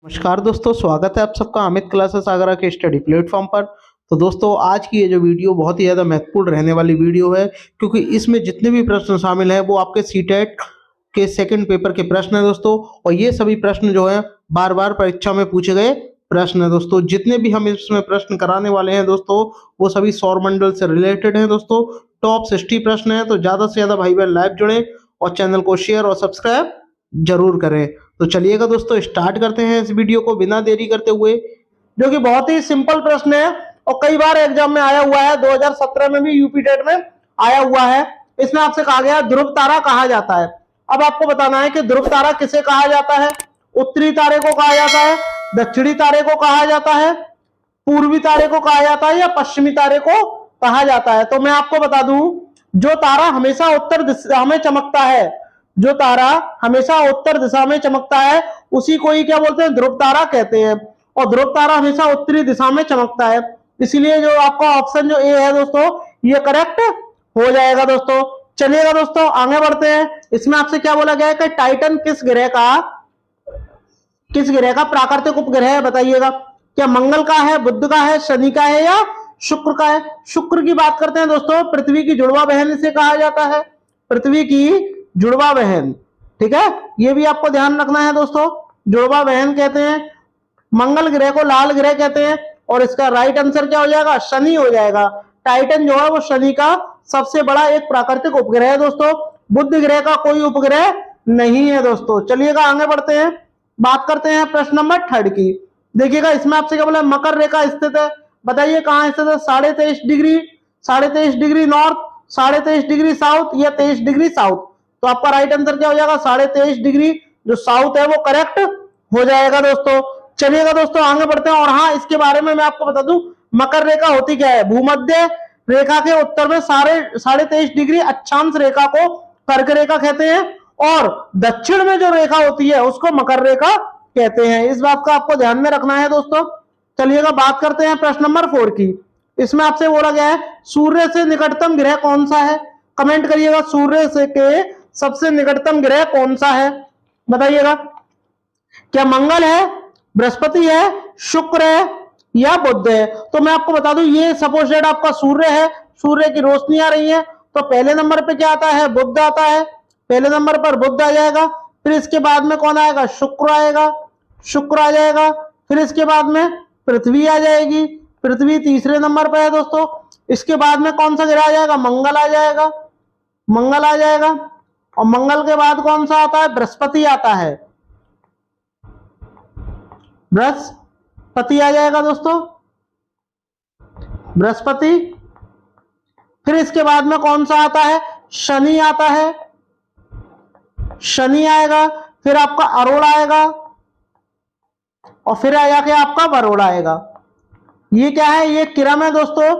नमस्कार दोस्तों, स्वागत है आप सबका अमित क्लासेस आगरा के स्टडी प्लेटफॉर्म पर। तो दोस्तों, आज की ये जो वीडियो बहुत ही ज़्यादा महत्वपूर्ण रहने वाली वीडियो है, क्योंकि इसमें जितने भी प्रश्न शामिल हैं वो आपके सीटेट के सेकंड पेपर के प्रश्न हैं दोस्तों। और ये सभी प्रश्न जो हैं बार बार परीक्षा में पूछे गए प्रश्न हैं दोस्तों। जितने भी हम इसमें प्रश्न कराने वाले हैं दोस्तों, वो सभी सौर मंडल से रिलेटेड हैं दोस्तों। टॉप 60 प्रश्न हैं, तो ज़्यादा से ज़्यादा भाई बहन लाइव जुड़े और चैनल को शेयर और सब्सक्राइब जरूर करें। तो चलिएगा दोस्तों, स्टार्ट करते हैं इस वीडियो को बिना देरी करते हुए, जो कि बहुत ही सिंपल प्रश्न है और कई बार एग्जाम में आया हुआ है। 2017 में भी यूपी टेट में आया हुआ है। इसमें आपसे कहा गया ध्रुव तारा कहा जाता है। अब आपको बताना है कि ध्रुव तारा किसे कहा जाता है। उत्तरी तारे को कहा जाता है, दक्षिणी तारे को कहा जाता है, पूर्वी तारे को कहा जाता है या पश्चिमी तारे को कहा जाता है। तो मैं आपको बता दूं, जो तारा हमेशा उत्तर दिशा में चमकता है, जो तारा हमेशा उत्तर दिशा में चमकता है, उसी को ही क्या बोलते हैं, ध्रुव तारा कहते हैं। और ध्रुव तारा हमेशा उत्तरी दिशा में चमकता है, इसीलिए जो आपका ऑप्शन जो ए है दोस्तों, ये करेक्ट हो जाएगा दोस्तों। चलिएगा दोस्तों, आगे बढ़ते हैं। इसमें आपसे क्या बोला गया है कि टाइटन किस ग्रह का प्राकृतिक उपग्रह है, बताइएगा। क्या मंगल का है, बुध का है, शनि का है या शुक्र का है। शुक्र की बात करते हैं दोस्तों, पृथ्वी की जुड़वा बहन इसे कहा जाता है, पृथ्वी की जुड़वा बहन। ठीक है, ये भी आपको ध्यान रखना है दोस्तों, जुड़वा बहन कहते हैं। मंगल ग्रह को लाल ग्रह कहते हैं और इसका राइट आंसर क्या हो जाएगा, शनि हो जाएगा। टाइटन जो है वो शनि का सबसे बड़ा एक प्राकृतिक उपग्रह है दोस्तों। बुध ग्रह का कोई उपग्रह नहीं है दोस्तों। चलिएगा आगे बढ़ते हैं, बात करते हैं प्रश्न नंबर 3 की। देखिएगा, इसमें आपसे क्या बोला, मकर रेखा स्थित है, बताइए कहां स्थित है। 23.5 degree, 23.5 degree north, 23.5 degree south या 23 डिग्री साउथ। तो आपका राइट आंसर क्या हो जाएगा, 23.5 डिग्री जो साउथ है वो करेक्ट हो जाएगा दोस्तों। चलिएगा दोस्तों, आगे बढ़ते हैं। और हाँ, इसके बारे में मैं आपको बता दूं, मकर रेखा होती क्या है। भूमध्य रेखा के उत्तर में 23.5 डिग्री अक्षांश रेखा को कर्क रेखा कहते हैं और दक्षिण में जो रेखा होती है उसको मकर रेखा कहते हैं। इस बात का आपको ध्यान में रखना है दोस्तों। चलिएगा बात करते हैं प्रश्न नंबर 4 की। इसमें आपसे बोला गया है सूर्य से निकटतम ग्रह कौन सा है, कमेंट करिएगा। सूर्य से के सबसे निकटतम ग्रह कौन सा है, बताइएगा। क्या मंगल है, बृहस्पति है, शुक्र है या बुध है। तो मैं आपको बता दूं, ये सपोज आपका सूर्य है, सूर्य की रोशनी आ रही है, तो पहले नंबर पे क्या आता है, बुध आता है। पहले नंबर पर बुध आ जाएगा, फिर इसके बाद में कौन आएगा, शुक्र आएगा, शुक्र आ जाएगा। फिर इसके बाद में पृथ्वी आ जाएगी, पृथ्वी तीसरे नंबर पर है दोस्तों। इसके बाद में कौन सा ग्रह आ जाएगा, मंगल आ जाएगा, मंगल आ जाएगा। और मंगल के बाद कौन सा आता है, बृहस्पति आता है, बृहस्पति आ जाएगा दोस्तों, बृहस्पति। फिर इसके बाद में कौन सा आता है, शनि आता है, शनि आएगा। फिर आपका अरोड़ा आएगा और फिर आ जाके आपका बरोड़ा आएगा। ये क्या है, ये किरण है दोस्तों।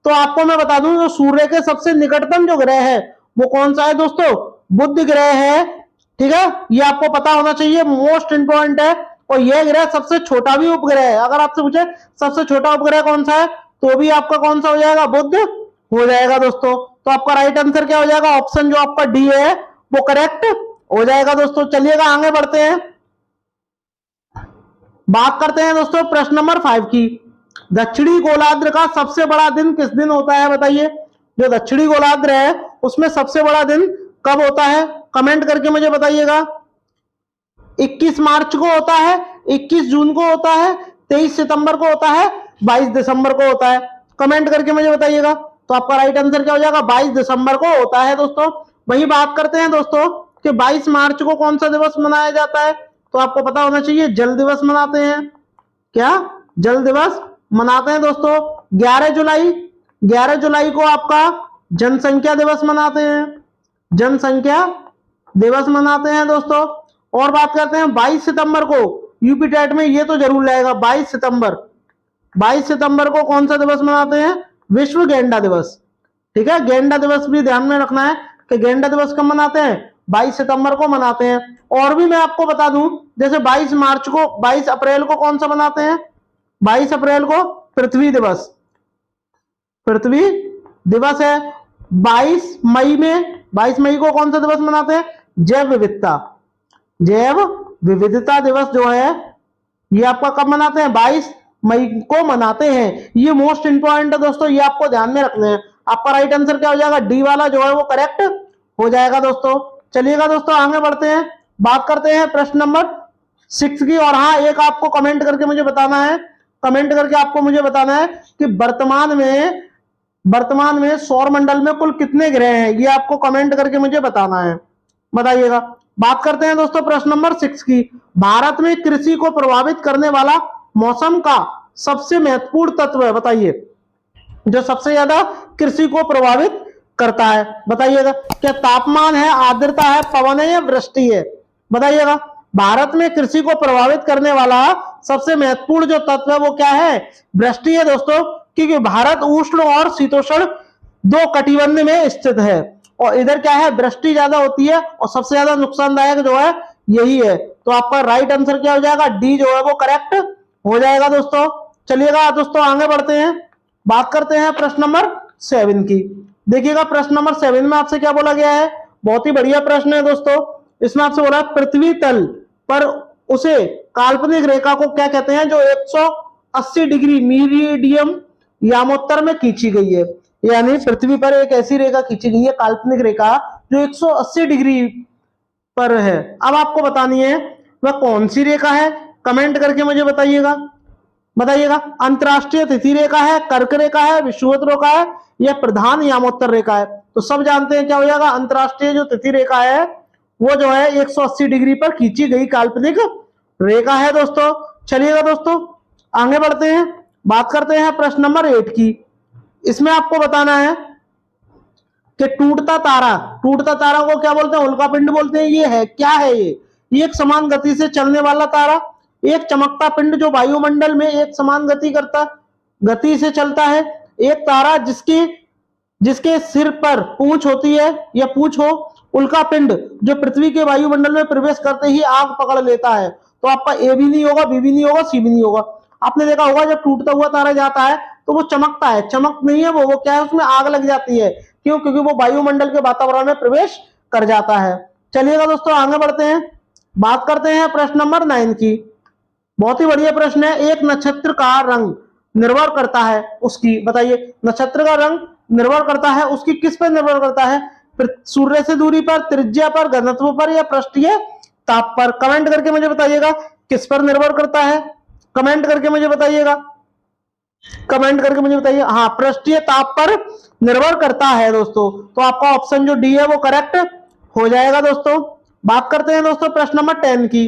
तो आपको मैं बता दूं, जो सूर्य के सबसे निकटतम जो ग्रह है वो कौन सा है दोस्तों, बुध ग्रह है। ठीक है, ये आपको पता होना चाहिए, मोस्ट इंपॉर्टेंट है। और यह ग्रह सबसे छोटा भी उपग्रह है। अगर आपसे पूछे सबसे छोटा उपग्रह कौन सा है, तो भी आपका कौन सा हो जाएगा, बुध हो जाएगा दोस्तों। तो आपका राइट आंसर क्या हो जाएगा, ऑप्शन जो आपका डी है वो करेक्ट हो जाएगा दोस्तों। चलिएगा आगे बढ़ते हैं, बात करते हैं दोस्तों प्रश्न नंबर 5 की। दक्षिणी गोलार्ध का सबसे बड़ा दिन किस दिन होता है, बताइए। जो दक्षिणी गोलार्ध है उसमें सबसे बड़ा दिन कब होता है, कमेंट करके मुझे बताइएगा। 21 मार्च को होता है, 21 जून को होता है, 23 सितंबर को होता है, 22 दिसंबर को होता है। कमेंट करके मुझे बताइएगा। तो आपका राइट आंसर क्या हो जाएगा, 22 दिसंबर को होता है दोस्तों। वही बात करते हैं दोस्तों कि 22 मार्च को कौन सा दिवस मनाया जाता है। तो आपको पता होना चाहिए, जल दिवस मनाते हैं। क्या, जल दिवस मनाते हैं दोस्तों। 11 जुलाई को आपका जनसंख्या दिवस मनाते हैं, जनसंख्या दिवस मनाते हैं दोस्तों। और बात करते हैं 22 सितंबर को, यूपी टेट में ये तो जरूर लगेगा, 22 सितंबर को कौन सा दिवस मनाते हैं, विश्व गेंडा दिवस। ठीक है, गेंडा दिवस भी ध्यान में रखना है कि गेंडा दिवस कब मनाते हैं, 22 सितंबर को मनाते हैं। और भी मैं आपको बता दूं, जैसे 22 मार्च को, 22 अप्रैल को कौन सा मनाते हैं, 22 अप्रैल को पृथ्वी दिवस, पृथ्वी दिवस है। 22 मई को कौन सा दिवस मनाते हैं, जैव विविधता, जैव विविधता दिवस जो है ये आपका कब मनाते हैं? 22 मई को मनाते हैं। ये मोस्ट इंपॉर्टेंट है दोस्तों, ये आपको ध्यान में रखने हैं। आपका राइट आंसर क्या हो जाएगा? डी वाला जो है वो करेक्ट हो जाएगा दोस्तों। चलिएगा दोस्तों आगे बढ़ते हैं, बात करते हैं प्रश्न नंबर 6 की। और हाँ, एक आपको कमेंट करके मुझे बताना है, कमेंट करके आपको मुझे बताना है कि वर्तमान में सौर मंडल में कुल कितने ग्रह हैं, ये आपको कमेंट करके मुझे बताना है, बताइएगा। बात करते हैं दोस्तों प्रश्न नंबर 6 की। भारत में कृषि को प्रभावित करने वाला मौसम का सबसे महत्वपूर्ण तत्व है, बताइए, जो सबसे ज्यादा कृषि को प्रभावित करता है, बताइएगा। क्या तापमान है, आर्द्रता है, पवन है या वृष्टि है? बताइएगा। भारत में कृषि को प्रभावित करने वाला सबसे महत्वपूर्ण जो तत्व है वो क्या है? वृष्टि है दोस्तों, क्योंकि भारत उष्ण और शीतोष्ण दो कटिबंध में स्थित है, और इधर क्या है? वृष्टि ज्यादा होती है, और सबसे ज्यादा नुकसानदायक जो है यही है। तो आपका राइट आंसर क्या हो जाएगा? डी जो है वो करेक्ट हो जाएगा दोस्तों। चलिएगा दोस्तों आगे बढ़ते हैं, बात करते हैं प्रश्न नंबर 7 की। देखिएगा प्रश्न नंबर 7 में आपसे क्या बोला गया है? बहुत ही बढ़िया प्रश्न है दोस्तों। इसमें आपसे बोला पृथ्वी तल पर उसे काल्पनिक रेखा को क्या कहते हैं जो 180 डिग्री मीडियम यामोत्तर में खींची गई है। यानी पृथ्वी पर एक ऐसी रेखा खींची गई है, काल्पनिक रेखा, जो 180 डिग्री पर है। अब आपको बतानी है वह कौन सी रेखा है, कमेंट करके मुझे बताइएगा, बताइएगा। अंतरराष्ट्रीय तिथि रेखा है, कर्क रेखा है, विषुवत रेखा है, या प्रधान यामोत्तर रेखा है? तो सब जानते हैं क्या हो जाएगा? अंतरराष्ट्रीय जो तिथि रेखा है वो जो है 180 डिग्री पर खींची गई काल्पनिक रेखा है दोस्तों। चलिएगा दोस्तों आगे बढ़ते हैं, बात करते हैं प्रश्न नंबर 8 की। इसमें आपको बताना है कि टूटता तारा को क्या बोलते हैं? उल्कापिंड बोलते हैं। ये है क्या है? ये एक समान गति से चलने वाला तारा, एक चमकता पिंड जो वायुमंडल में एक समान गति से चलता है। एक तारा जिसके सिर पर पूंछ होती है या पूंछ हो। उल्का पिंड जो पृथ्वी के वायुमंडल में प्रवेश करते ही आग पकड़ लेता है। तो आपका ए भी नहीं होगा, बी भी नहीं होगा, सी भी नहीं होगा। आपने देखा होगा जब टूटता हुआ तारा जाता है तो वो चमकता है, चमक नहीं है वो क्या है? उसमें आग लग जाती है। क्यों? क्योंकि वो वायुमंडल के वातावरण में प्रवेश कर जाता है। चलिएगा दोस्तों आगे बढ़ते हैं, बात करते हैं प्रश्न नंबर 9 की। बहुत ही बढ़िया प्रश्न है। एक नक्षत्र का रंग निर्भर करता है उसकी, बताइए, नक्षत्र का रंग निर्भर करता है उसकी किस पर निर्भर करता है? सूर्य से दूरी पर, त्रिज्या पर, घनत्व पर, या पृष्ठीय ताप पर? कमेंट करके मुझे बताइएगा किस पर निर्भर करता है, कमेंट करके मुझे बताइएगा, कमेंट करके मुझे बताइए। हाँ, पृष्ठीय ताप पर निर्भर करता है दोस्तों। तो आपका ऑप्शन जो डी है वो करेक्ट हो जाएगा दोस्तों। बात करते हैं दोस्तों प्रश्न नंबर 10 की।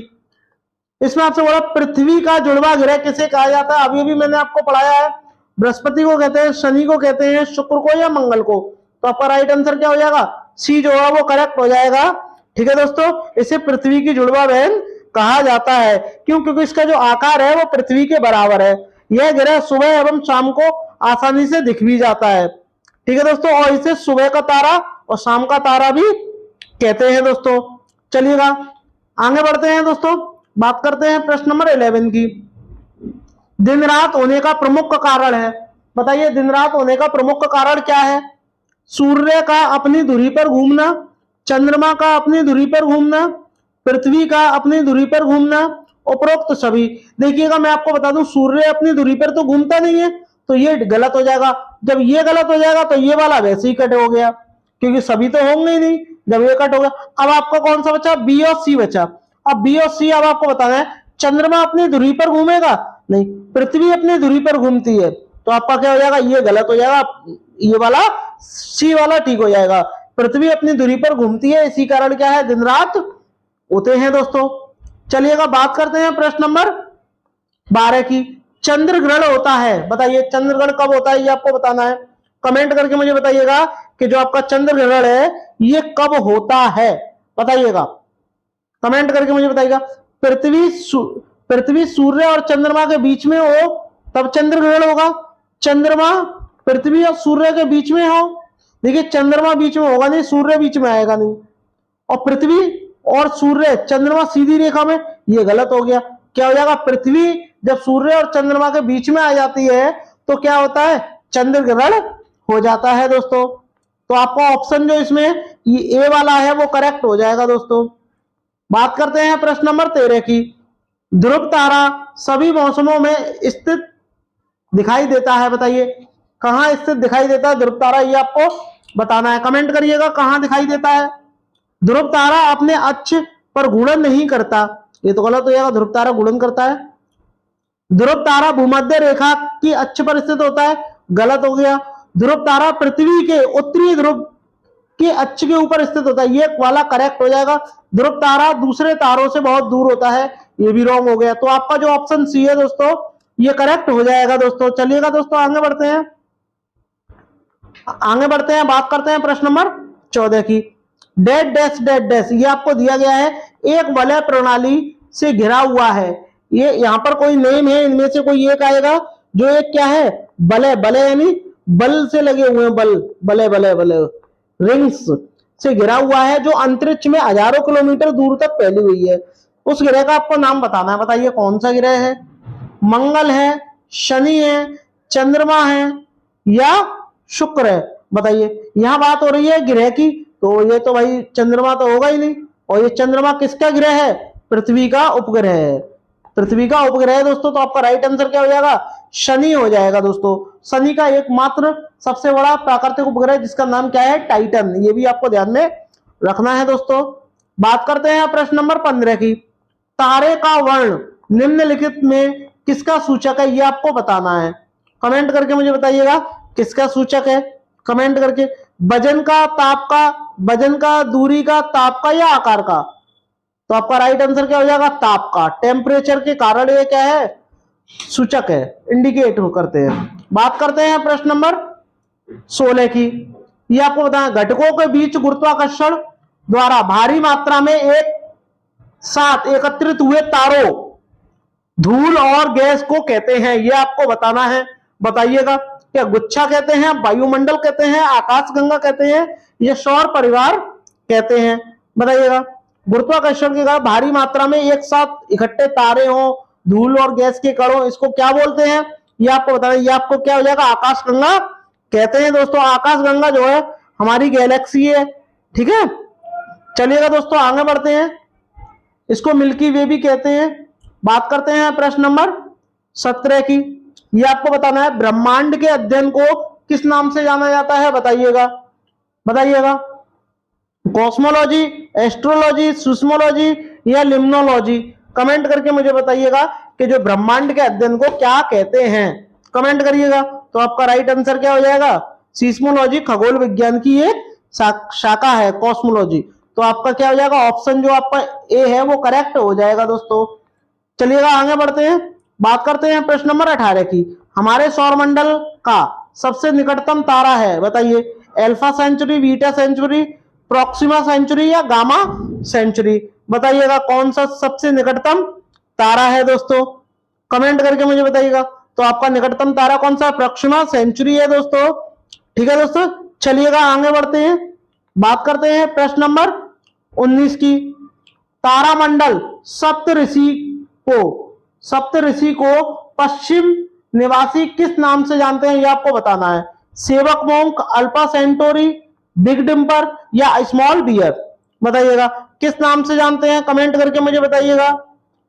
इसमें आपसे बोला पृथ्वी का जुड़वा ग्रह किसे कहा जाता है? अभी भी मैंने आपको पढ़ाया है, बृहस्पति को कहते हैं, शनि को कहते हैं, शुक्र को या मंगल को? तो आपका राइट आंसर क्या हो जाएगा? सी जो है वो करेक्ट हो जाएगा। ठीक है दोस्तों, इसे पृथ्वी की जुड़वा बहन कहा जाता है। क्यों? क्योंकि इसका जो आकार है वो पृथ्वी के बराबर है। यह ग्रह सुबह एवं शाम को आसानी से दिख भी जाता है। ठीक है दोस्तों, और इसे सुबह का तारा और शाम का तारा भी कहते हैं दोस्तों। चलिएगा आगे बढ़ते हैं दोस्तों, बात करते हैं प्रश्न नंबर 11 की। दिन रात होने का प्रमुख कारण है, बताइए, दिन रात होने का प्रमुख कारण क्या है? सूर्य का अपनी धुरी पर घूमना, चंद्रमा का अपनी धुरी पर घूमना, पृथ्वी का अपनी धुरी पर घूमना, उपरोक्त सभी। देखिएगा मैं आपको बता दूं, सूर्य अपनी धुरी पर तो घूमता नहीं है, तो ये गलत हो जाएगा। जब ये गलत हो जाएगा तो ये वाला वैसे ही कट हो गया, क्योंकि सभी तो होंगे ही नहीं। जब ये कट हो गया, अब आपका कौन सा बचा? बी और सी बचा। अब बी और सी अब आपको बताना है, चंद्रमा अपनी धुरी पर घूमेगा? नहीं, पृथ्वी अपनी धुरी पर घूमती है। तो आपका क्या हो जाएगा? ये गलत हो जाएगा, ये वाला सी वाला ठीक हो जाएगा। पृथ्वी अपनी धुरी पर घूमती है, इसी कारण क्या है? दिन रात होते हैं दोस्तों। चलिएगा बात करते हैं प्रश्न नंबर 12 की। चंद्र ग्रहण होता है, बताइए चंद्र ग्रहण कब होता है, ये आपको बताना है। कमेंट करके मुझे बताइएगा कि जो आपका चंद्र ग्रहण है ये कब होता है, बताइएगा, कमेंट करके मुझे बताइएगा। पृथ्वी सूर्य और चंद्रमा के बीच में हो तब चंद्र ग्रहण होगा। चंद्रमा पृथ्वी और सूर्य के बीच में हो, देखिए चंद्रमा बीच में होगा नहीं, सूर्य बीच में आएगा नहीं। और पृथ्वी और सूर्य, चंद्रमा सीधी रेखा में, ये गलत हो गया। क्या हो जाएगा? पृथ्वी जब सूर्य और चंद्रमा के बीच में आ जाती है तो क्या होता है? चंद्र ग्रहण हो जाता है दोस्तों। तो आपका ऑप्शन जो इसमें ये ए वाला है वो करेक्ट हो जाएगा दोस्तों। बात करते हैं प्रश्न नंबर 13 की। ध्रुव तारा सभी मौसमों में स्थित दिखाई देता है, बताइए कहां स्थित दिखाई देता है ध्रुव तारा, ये आपको बताना है, कमेंट करिएगा कहां दिखाई देता है। ध्रुव तारा अपने अक्ष पर घूर्णन नहीं करता, ये तो गलत हो जाएगा, ध्रुव तारा घूर्णन करता है। ध्रुव तारा भूमध्य रेखा की अक्ष पर स्थित होता है, गलत हो गया। ध्रुव तारा पृथ्वी के उत्तरी ध्रुव के अक्ष के ऊपर स्थित होता है, ये वाला करेक्ट हो जाएगा। ध्रुव तारा दूसरे तारों से बहुत दूर होता है, ये भी रॉन्ग हो गया। तो आपका जो ऑप्शन सी है दोस्तों ये करेक्ट हो जाएगा दोस्तों। चलिएगा दोस्तों आगे बढ़ते हैं, बात करते हैं प्रश्न नंबर 14 की। डेड डैश डेड डैश, ये आपको दिया गया है, एक वलय प्रणाली से घिरा हुआ है, ये यहाँ पर कोई नेम है, इनमें से कोई एक आएगा जो एक क्या है, बलय, बलय यानी बल से लगे हुए हैं, बल, बलय बलय बलय रिंग्स से घिरा हुआ है, जो अंतरिक्ष में हजारों किलोमीटर दूर तक फैली हुई है। उस ग्रह का आपको नाम बताना है, बताइए कौन सा ग्रह है। मंगल है, शनि है, चंद्रमा है या शुक्र है, बताइए। यहां बात हो रही है ग्रह की, तो ये तो भाई चंद्रमा तो होगा ही नहीं, और ये चंद्रमा किसका ग्रह है, पृथ्वी का उपग्रह है, पृथ्वी का उपग्रह है दोस्तों। तो आपका राइट आंसर क्या हो जाएगा, शनि हो जाएगा दोस्तों। शनि का एकमात्र सबसे बड़ा प्राकृतिक उपग्रह जिसका नाम क्या है, टाइटन, ये भी आपको ध्यान में रखना है दोस्तों। बात करते हैं प्रश्न नंबर 15 की। तारे का वर्ण निम्नलिखित में किसका सूचक है, ये आपको बताना है, कमेंट करके मुझे बताइएगा किसका सूचक है, कमेंट करके। वजन का, ताप का, वजन का, दूरी का, ताप का या आकार का। तो आपका राइट आंसर क्या हो जाएगा, ताप का। टेम्परेचर के कारण ये क्या है, सूचक है, इंडिकेट करते हैं। बात करते हैं प्रश्न नंबर 16 की। ये आपको बताना, घटकों के बीच गुरुत्वाकर्षण द्वारा भारी मात्रा में एक साथ एकत्रित हुए तारों, धूल और गैस को कहते हैं, ये आपको बताना है, बताइएगा। क्या गुच्छा कहते हैं, वायुमंडल कहते हैं, आकाशगंगा कहते हैं, ये सौर परिवार कहते हैं, बताइएगा। गुरुत्वाकर्षण के कारण भारी मात्रा में एक साथ इकट्ठे तारे हो, धूल और गैस के कण हो, इसको क्या बोलते हैं, ये आपको बताना। ये आपको क्या हो जाएगा, आकाशगंगा कहते हैं दोस्तों। आकाशगंगा जो है हमारी गैलेक्सी है, ठीक है। चलिएगा दोस्तों आगे बढ़ते हैं, इसको मिल्की वे भी कहते हैं। बात करते हैं प्रश्न नंबर 17 की। ये आपको बताना है, ब्रह्मांड के अध्ययन को किस नाम से जाना जाता है, बताइएगा, बताइएगा। कॉस्मोलॉजी, एस्ट्रोलॉजी, सुस्मोलॉजी या लिम्नोलॉजी, कमेंट करके मुझे बताइएगा कि जो ब्रह्मांड के अध्ययन को क्या कहते हैं, कमेंट करिएगा। तो आपका राइट आंसर क्या हो जाएगा, सीस्मोलॉजी, खगोल विज्ञान की एक शाखा है कॉस्मोलॉजी। तो आपका क्या हो जाएगा, ऑप्शन जो आपका ए है वो करेक्ट हो जाएगा दोस्तों। चलिएगा आगे बढ़ते हैं, बात करते हैं प्रश्न नंबर 18 की। हमारे सौरमंडल का सबसे निकटतम तारा है, बताइए। Alpha Centauri, Beta Centauri, Proxima Centauri या गामा सेंचुरी, बताइएगा कौन सा सबसे निकटतम तारा है दोस्तों, कमेंट करके मुझे बताइएगा। तो आपका निकटतम तारा कौन सा, प्रॉक्सिमा सेंचुरी है दोस्तों, ठीक है दोस्तों। चलिएगा आगे बढ़ते हैं, बात करते हैं प्रश्न नंबर 19 की। तारामंडल सप्तऋषि को पश्चिम निवासी किस नाम से जानते हैं, ये आपको बताना है। सेवक मोंक, अल्फा सेंटोरी, बिग डिम्पर या स्मॉल बियर, बताइएगा किस नाम से जानते हैं, कमेंट करके मुझे बताइएगा,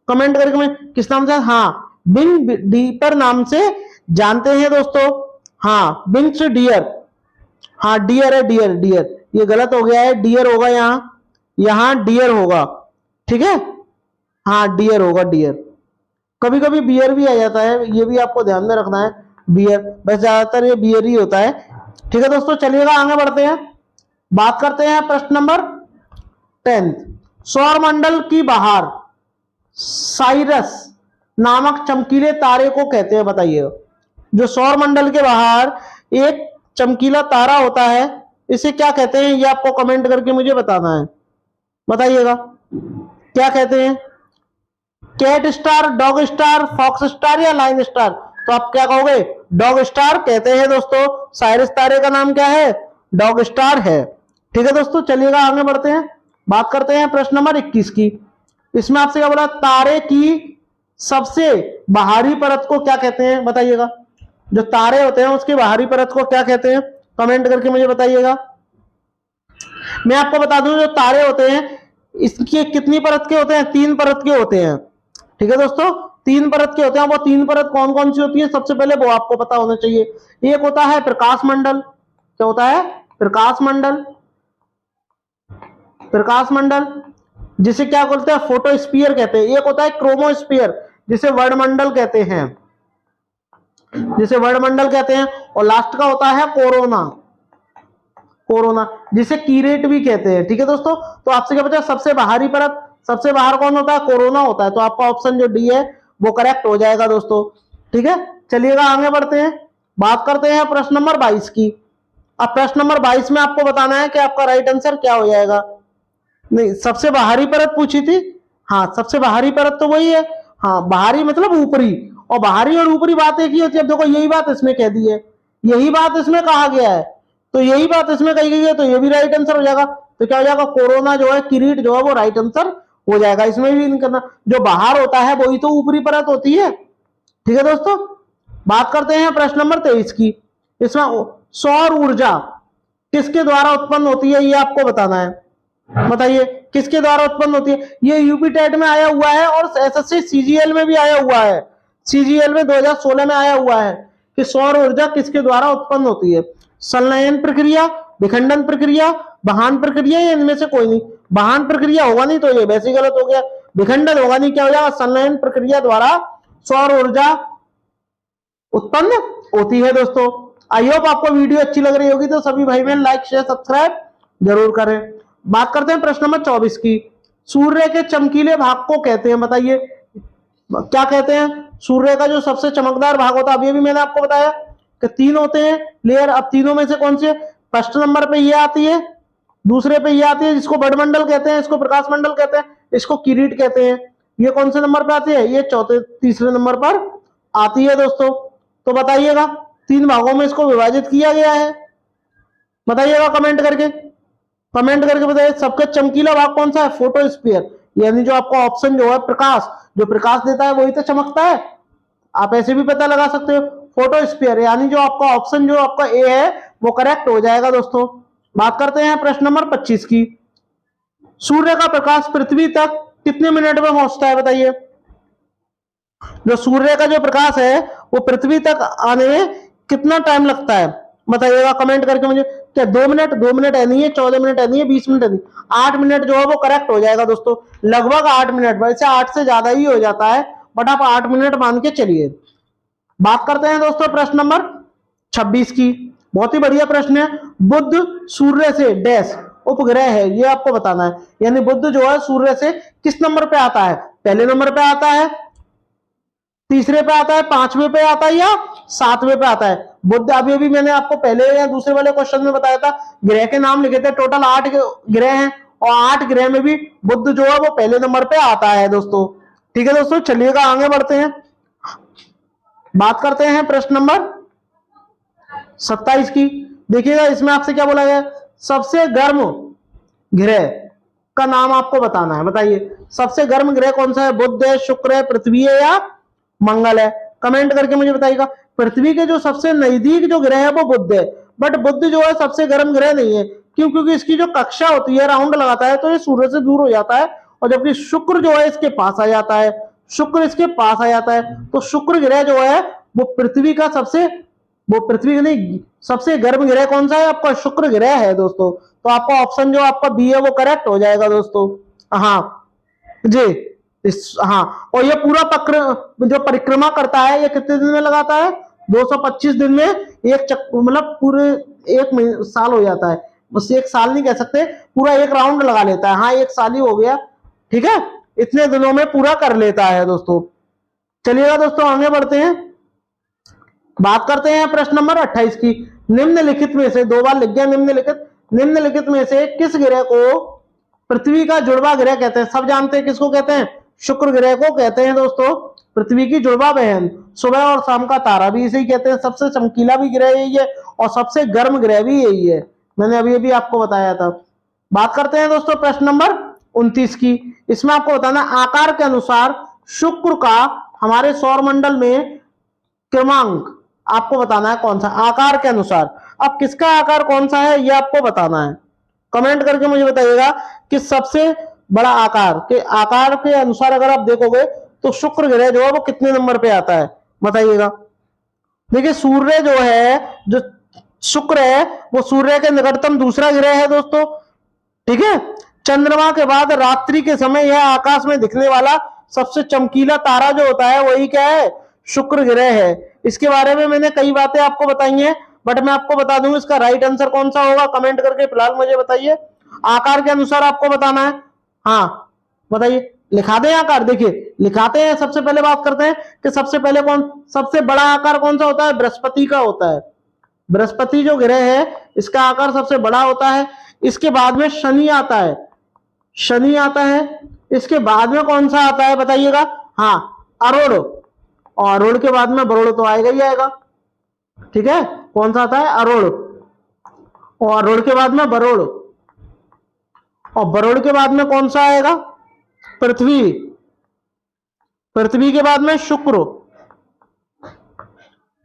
कमेंट करके मैं किस नाम से, हाँ बिग डिपर नाम से जानते हैं दोस्तों। हाँ बिंग्स डियर, हाँ डियर है, डियर डियर, ये गलत हो गया है, डियर होगा यहाँ डियर होगा, ठीक है, हाँ डियर होगा, डियर। कभी कभी बियर भी आ जाता है, ये भी आपको ध्यान में रखना है, बियर, वैसे ज्यादातर ये बियर ही होता है, ठीक है दोस्तों। चलिएगा आगे बढ़ते हैं, बात करते हैं प्रश्न नंबर 10। सौरमंडल की बाहर साइरस नामक चमकीले तारे को कहते हैं, बताइए। जो सौरमंडल के बाहर एक चमकीला तारा होता है, इसे क्या कहते हैं, ये आपको कमेंट करके मुझे बताना है, बताइएगा क्या कहते हैं। Cat star, dog star, fox star या लाइन स्टार, तो आप क्या कहोगे, डॉग स्टार कहते हैं दोस्तों। साइरस तारे का नाम क्या है, डॉग स्टार है, ठीक है दोस्तों। चलिएगा आगे बढ़ते हैं, बात करते हैं प्रश्न नंबर 21 की। इसमें आपसे क्या बोला, तारे की सबसे बाहरी परत को क्या कहते हैं, बताइएगा। जो तारे होते हैं उसकी बाहरी परत को क्या कहते हैं, कमेंट करके मुझे बताइएगा। मैं आपको बता दूं, जो तारे होते हैं इसकी कितनी परत के होते हैं, 3 परत के होते हैं, ठीक है दोस्तों, 3 परत के होते हैं। वो 3 परत कौन कौन सी होती है, सबसे पहले वो आपको पता होना चाहिए। एक होता है प्रकाश मंडल, क्या होता है, प्रकाश मंडल, प्रकाश मंडल जिसे क्या बोलते हैं, फोटोस्फीयर कहते हैं। एक होता है क्रोमोस्फीयर जिसे वर्णमंडल कहते हैं, जिसे वर्णमंडल कहते हैं। और लास्ट का होता है कोरोना, कोरोना जिसे कीरेट भी कहते हैं। ठीक है दोस्तों, तो आपसे क्या पूछा, सबसे बाहरी परत, सबसे बाहर कौन होता है, कोरोना होता है। तो आपका ऑप्शन जो डी है वो करेक्ट हो जाएगा दोस्तों। ठीक है, चलिएगा आगे बढ़ते हैं, बात करते हैं प्रश्न नंबर 22 की। अब प्रश्न नंबर 22 में आपको बताना है कि आपका राइट आंसर क्या हो जाएगा। नहीं, सबसे बाहरी परत पूछी थी, हाँ सबसे बाहरी परत तो वही है, हाँ बाहरी मतलब ऊपरी, और बाहरी और ऊपरी बात एक ही होती है। अब देखो यही बात इसमें कह दी है, यही बात इसमें कहा गया है, तो यही बात इसमें कही गई है, तो ये भी राइट आंसर हो जाएगा। तो क्या हो जाएगा, कोरोना जो है, किरीट जो है वो राइट आंसर हो जाएगा। इसमें भी नहीं करना, जो बाहर होता है वही तो ऊपरी परत होती है। ठीक है दोस्तों, बात करते हैं प्रश्न नंबर 23 की। इसमें सौर ऊर्जा किसके द्वारा उत्पन्न होती है, ये आपको बताना है। बताइए किसके द्वारा उत्पन्न होती है। ये यूपी टेट में आया हुआ है और एसएससी सीजीएल में भी आया हुआ है। सीजीएल में 2016 में आया हुआ है कि सौर ऊर्जा किसके द्वारा उत्पन्न होती है। संलयन प्रक्रिया, विखंडन प्रक्रिया, बहान प्रक्रिया, या इनमें से कोई नहीं। बहान प्रक्रिया होगा नहीं तो ये वैसे ही गलत हो गया। विखंडन होगा नहीं, क्या हो जाएगा, संलयन प्रक्रिया द्वारा सौर ऊर्जा उत्पन्न होती है। दोस्तों आई होप आपको वीडियो अच्छी लग रही होगी, तो सभी भाई बहन लाइक शेयर सब्सक्राइब जरूर करें। बात करते हैं प्रश्न नंबर 24 की। सूर्य के चमकीले भाग को कहते हैं, बताइए क्या कहते हैं। सूर्य का जो सबसे चमकदार भाग होता है, अभी भी मैंने आपको बताया कि 3 होते हैं लेयर। अब तीनों में से कौन से, फर्स्ट नंबर पे ये आती है, दूसरे पे ये आती है जिसको बड़मंडल कहते हैं, इसको प्रकाश मंडल कहते हैं, इसको किरीट कहते हैं। ये कौन से नंबर पे आती है, ये तीसरे नंबर पर आती है दोस्तों। तो बताइएगा 3 भागों में इसको विभाजित किया गया है, बताइएगा कमेंट करके, कमेंट करके बताइए सबसे चमकीला भाग कौन सा है, फोटोस्फीयर, यानी जो आपका ऑप्शन जो है प्रकाश, जो प्रकाश देता है वही तो चमकता है। आप ऐसे भी पता लगा सकते हो, फोटोस्फीयर, यानी जो आपका ऑप्शन जो आपका ए है वो करेक्ट हो जाएगा दोस्तों। बात करते हैं प्रश्न नंबर 25 की। सूर्य का प्रकाश पृथ्वी तक कितने मिनट में पहुंचता है, बताइए। जो सूर्य का जो प्रकाश है वो पृथ्वी तक आने में कितना टाइम लगता है, बताइएगा कमेंट करके मुझे। क्या 2 मिनट, 2 मिनट है नहीं है, 14 मिनट है नहीं है, 20 मिनट है नहीं, 8 मिनट जो है वो करेक्ट हो जाएगा दोस्तों। लगभग 8 मिनट, वैसे 8 से ज्यादा ही हो जाता है, बट आप 8 मिनट मान के चलिए। बात करते हैं दोस्तों प्रश्न नंबर 26 की। बहुत ही बढ़िया प्रश्न है। बुध सूर्य से डैश उपग्रह है, ये आपको बताना है। यानी बुध जो है सूर्य से किस नंबर पे आता है, पहले नंबर पे आता है, तीसरे पे आता है, 5वें पे आता है, या 7वें पे आता है। बुध अभी भी मैंने आपको पहले या दूसरे वाले क्वेश्चन में बताया था, ग्रह के नाम लिखे थे, टोटल 8 ग्रह हैं, और 8 ग्रह में भी बुध जो है वो पहले नंबर पे आता है दोस्तों। ठीक है दोस्तों, चलिएगा आगे बढ़ते हैं, बात करते हैं प्रश्न नंबर 27 की। देखिएगा इसमें आपसे क्या बोला गया, सबसे गर्म ग्रह का नाम आपको बताना है। बताइए सबसे गर्म ग्रह कौन सा है, बुध है, शुक्र है, पृथ्वी है, या मंगल है। कमेंट करके मुझे बताइएगा। पृथ्वी के जो सबसे नजदीक जो ग्रह है वो बुध है, बट बुध जो है सबसे गर्म ग्रह नहीं है। क्यों, क्योंकि इसकी जो कक्षा होती है, राउंड लगाता है तो ये सूर्य से दूर हो जाता है, और जबकि शुक्र जो है इसके पास आ जाता है, शुक्र इसके पास आ जाता है। तो शुक्र ग्रह जो है वो पृथ्वी का सबसे, वो पृथ्वी नहीं, सबसे गर्म ग्रह कौन सा है, आपका शुक्र ग्रह है दोस्तों। तो आपका ऑप्शन जो आपका बी है वो करेक्ट हो जाएगा दोस्तों। हाँ जी, हाँ, और ये पूरा जो परिक्रमा करता है ये कितने दिन में लगाता है, 225 दिन में एक मतलब पूरे 1 साल हो जाता है। बस 1 साल नहीं कह सकते, पूरा 1 राउंड लगा लेता है। हाँ 1 साल ही हो गया, ठीक है, इतने दिनों में पूरा कर लेता है दोस्तों। चलिएगा दोस्तों आगे बढ़ते हैं, बात करते हैं प्रश्न नंबर 28 की। निम्नलिखित में से, 2 बार लिख गया निम्नलिखित, निम्नलिखित में से किस ग्रह को पृथ्वी का जुड़वा ग्रह कहते हैं। सब जानते हैं किसको कहते हैं, शुक्र ग्रह को कहते हैं दोस्तों, पृथ्वी की जुड़वा बहन। सुबह और शाम का तारा भी इसे ही कहते हैं। सबसे चमकीला भी ग्रह यही है, और सबसे गर्म ग्रह भी यही है, मैंने अभी अभी आपको बताया था। बात करते हैं दोस्तों प्रश्न नंबर 29 की। इसमें आपको बताना आकार के अनुसार शुक्र का हमारे सौर मंडल में क्रमांक आपको बताना है कौन सा, आकार के अनुसार। अब किसका आकार कौन सा है ये आपको बताना है, कमेंट करके मुझे बताइएगा कि सबसे बड़ा आकार के अनुसार अगर आप देखोगे तो शुक्र ग्रह जो है वो कितने नंबर पे आता है बताइएगा। देखिए सूर्य जो है, जो शुक्र है वो सूर्य के निकटतम दूसरा ग्रह है दोस्तों, ठीक है। चंद्रमा के बाद रात्रि के समय यह आकाश में दिखने वाला सबसे चमकीला तारा जो होता है वही क्या है, शुक्र ग्रह है। इसके बारे में मैंने कई बातें आपको बताई हैं, बट मैं आपको बता दूं इसका राइट आंसर कौन सा होगा, कमेंट करके फिलहाल मुझे बताइए। आकार के अनुसार आपको बताना है, हाँ बताइए, लिखा दें आकार, देखिए लिखाते हैं। सबसे पहले बात करते हैं कि सबसे पहले सबसे बड़ा आकार कौन सा होता है, बृहस्पति का होता है। बृहस्पति जो ग्रह है इसका आकार सबसे बड़ा होता है। इसके बाद में शनि आता है, शनि आता है। इसके बाद में कौन सा आता है बताइएगा, हाँ अरुण, और अरुण के बाद में वरुण तो आएगा ही आएगा, ठीक है। कौन सा आता है, अरुण, और अरुण के बाद में वरुण, और वरुण के बाद में कौन सा आएगा, पृथ्वी, पृथ्वी के बाद में शुक्र,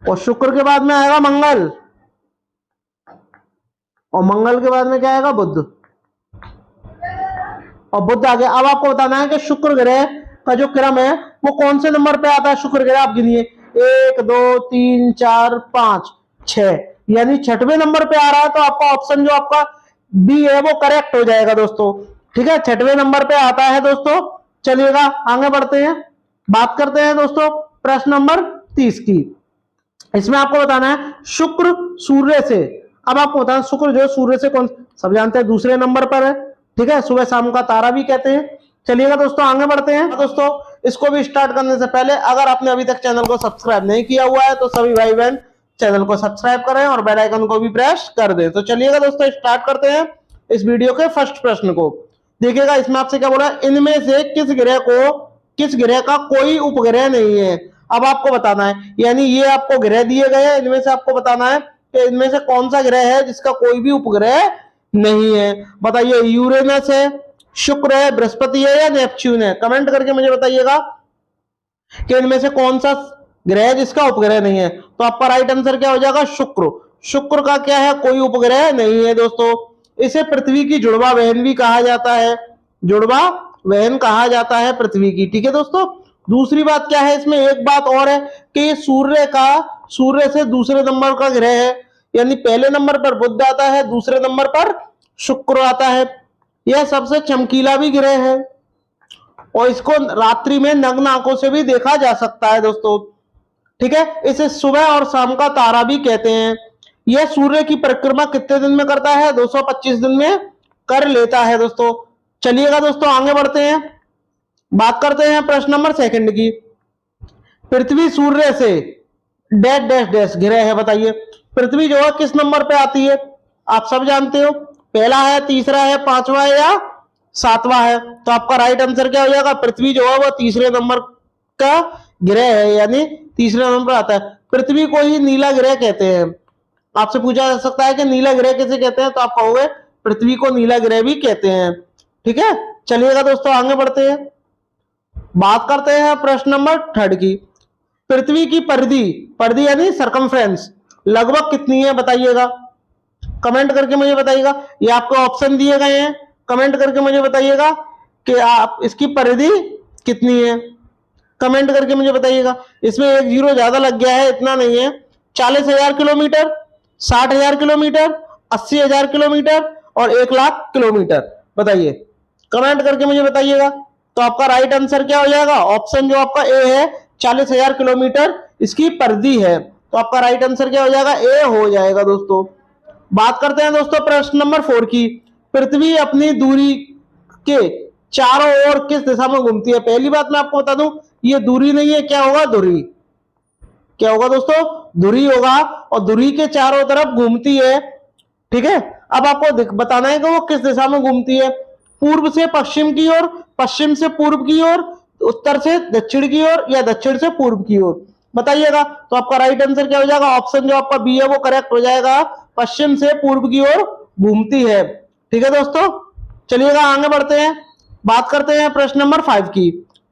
और शुक्र के बाद में आएगा मंगल, और मंगल के बाद में क्या आएगा, बुध, और बुध आ गया। अब आपको बताना है कि शुक्र ग्रह का जो क्रम है वो कौन से नंबर पे आता है। शुक्र ग्रह आप गिनिए, 1 2 3 4 5 6, यानी 6वें नंबर पे आ रहा है, तो आपका ऑप्शन जो आपका बी है वो करेक्ट हो जाएगा दोस्तों, ठीक है। 6वें नंबर पे आता है दोस्तों। चलिएगा आगे बढ़ते हैं, बात करते हैं दोस्तों प्रश्न नंबर 30 की। इसमें आपको बताना है शुक्र सूर्य से, अब आपको बताना शुक्र जो सूर्य से कौन, सब जानते हैं दूसरे नंबर पर है, ठीक है, सुबह शाम का तारा भी कहते हैं। चलिएगा दोस्तों आगे बढ़ते हैं। दोस्तों इसको भी स्टार्ट करने से पहले अगर आपने अभी तक चैनल को सब्सक्राइब नहीं किया हुआ है तो सभी भाई बहन चैनल को सब्सक्राइब करें और बेल आइकन को भी प्रेस कर दें। तो चलिएगा दोस्तों स्टार्ट करते हैं इस वीडियो के फर्स्ट प्रश्न को। देखिएगा इसमें आपसे क्या बोला, इनमें से किस ग्रह का कोई उपग्रह नहीं है। अब आपको बताना है, यानी ये आपको ग्रह दिए गए हैं, इनमें से आपको बताना है कि इनमें से कौन सा ग्रह है जिसका कोई भी उपग्रह नहीं है। बताइए यूरेनस है, शुक्र है, बृहस्पति है या नेपच्यून है। कमेंट करके मुझे बताइएगा कि इनमें से कौन सा ग्रह है जिसका उपग्रह नहीं है। तो आपका राइट आंसर क्या हो जाएगा, शुक्र। शुक्र का क्या है, कोई उपग्रह नहीं है दोस्तों। इसे पृथ्वी की जुड़वा बहन भी कहा जाता है, जुड़वा बहन कहा जाता है पृथ्वी की, ठीक है दोस्तों। दूसरी बात क्या है, इसमें एक बात और है कि सूर्य से दूसरे नंबर का ग्रह है, यानी पहले नंबर पर बुध आता है, दूसरे नंबर पर शुक्र आता है। यह सबसे चमकीला भी ग्रह है और इसको रात्रि में नग्न आंखों से भी देखा जा सकता है दोस्तों, ठीक है। इसे सुबह और शाम का तारा भी कहते हैं। यह सूर्य की परिक्रमा कितने दिन में करता है, 225 दिन में कर लेता है दोस्तों। चलिएगा दोस्तों आगे बढ़ते हैं, बात करते हैं प्रश्न नंबर 2 की। पृथ्वी सूर्य से डैश डैश डैश ग्रह है, बताइए पृथ्वी जो है किस नंबर पे आती है। आप सब जानते हो, पहला है, तीसरा है, 5वां है या 7वां है। तो आपका राइट आंसर क्या हो जाएगा, पृथ्वी जो है वो तीसरे नंबर का ग्रह है, यानी तीसरे नंबर पर आता है। पृथ्वी को ही नीला ग्रह कहते हैं। आपसे पूछा जा सकता है कि नीला ग्रह किसे कहते हैं, तो आप कहोगे पृथ्वी को नीला ग्रह भी कहते हैं, ठीक है। चलिएगा दोस्तों आगे बढ़ते हैं, बात करते हैं प्रश्न नंबर 3 की। पृथ्वी की परिधि यानी सरकमफ्रेंस लगभग कितनी है बताइएगा। कमेंट करके मुझे बताइएगा, ये आपको ऑप्शन दिए गए हैं, कमेंट करके मुझे बताइएगा कि आप इसकी परिधि कितनी है। कमेंट करके मुझे बताइएगा। इसमें एक जीरो ज्यादा लग गया है, इतना नहीं है। 40,000 किलोमीटर, 60,000 किलोमीटर, 80,000 किलोमीटर और 1,00,000 किलोमीटर, बताइए कमेंट करके मुझे बताइएगा। तो आपका राइट आंसर क्या हो जाएगा, ऑप्शन जो आपका ए है, 40,000 किलोमीटर इसकी परिधि है। तो आपका राइट आंसर क्या हो जाएगा, ए हो जाएगा दोस्तों। बात करते हैं दोस्तों प्रश्न नंबर 4 की। पृथ्वी अपनी दूरी के चारों ओर किस दिशा में घूमती है। पहली बात मैं आपको बता दूं, ये दूरी नहीं है, क्या होगा, धुरी। क्या होगा दोस्तों, धुरी होगा, और धुरी के चारों तरफ घूमती है, ठीक है। अब आपको बताना है कि वो किस दिशा में घूमती है, पूर्व से पश्चिम की ओर, पश्चिम से पूर्व की ओर, उत्तर से दक्षिण की ओर या दक्षिण से पूर्व की ओर, बताइएगा। तो आपका राइट आंसर क्या हो जाएगा, ऑप्शन जो आपका बी है वो करेक्ट हो जाएगा, पश्चिम से पूर्व की ओर घूमती है, ठीक है दोस्तों। चलिएगा आगे बढ़ते हैं, बात करते हैं प्रश्न नंबर 5 की,